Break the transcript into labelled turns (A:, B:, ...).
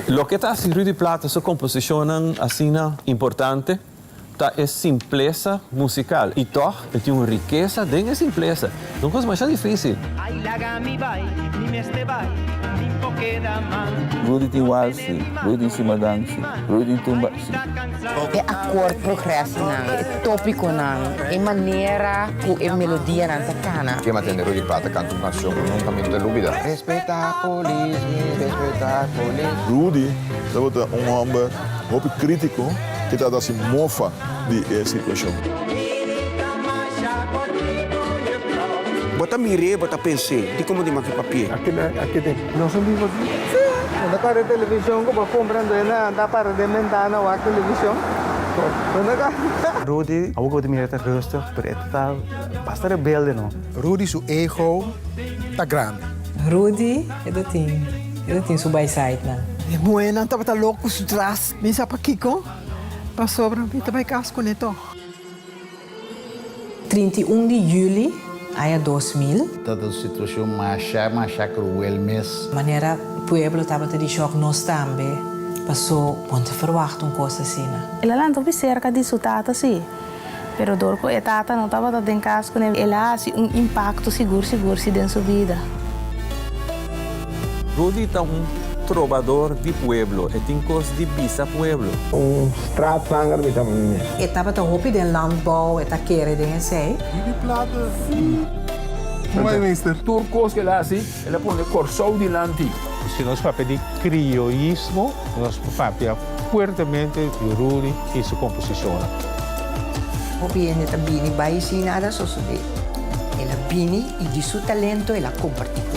A: Lo que está haciendo Rudy Plata, su composición así importante, es simpleza musical. Y todo tiene una riqueza de simpleza. No es más difícil.
B: Rudy tem walsi, Rudy em cima dança, Rudy em tumba.
C: É akkoord progressie nang, é tópico nang, é maneira que é melodia nang takana.
D: Que mantém Rudy Plata canta uma canção nunca me dúvida. Respeitar a polícia, respeitar a polícia.
E: Rudy, dat wordt een homem muito crítico que está assim mofa de situação.
F: Bota mirei, bota pensei, di como de maqui papel.
G: Aqui tem. Nós somos vivos aqui. Sim. Na cara da televisão, que eu comprando na da para de mentana ou a televisão.
H: Rudy, ook wat meer rustig, está basta rebelde, não?
I: Rudy, seu ego está grande.
J: Rudy, ele tem sua backside, né?
K: É bueno, estava louco, se traz. Me sabe para Kiko? Para sobra, me também casco neto.
J: 31 de julho. Aí 2000.
L: Toda situação mais cruel mesmo.
J: Maneira pueblo estava de choque nós também. Passou onde verwacht coisa assim, né?
M: Ela não estava cerca de sua tata, sim. Pero dorco a tata não estava dentro de casa com ele. Ela assim impacto seguro se dentro sua vida.
A: Rudy é trovador de pueblo, tem coisas de bisa pueblo.
G: Straatzanger met hem.
J: Estava te hoop de landbouw, eta keren dingen zei.
I: Rudy Plata.
G: Mas, mister.
I: Turcos que lá assim, ele põe corso de lanti.
H: Se nós papel de criollismo, nós papel fuertemente de Rudy e sua composição.
C: Hoop je net een bini bij je zien, dat is zo. Ela bini e de seu talento ela compartilha.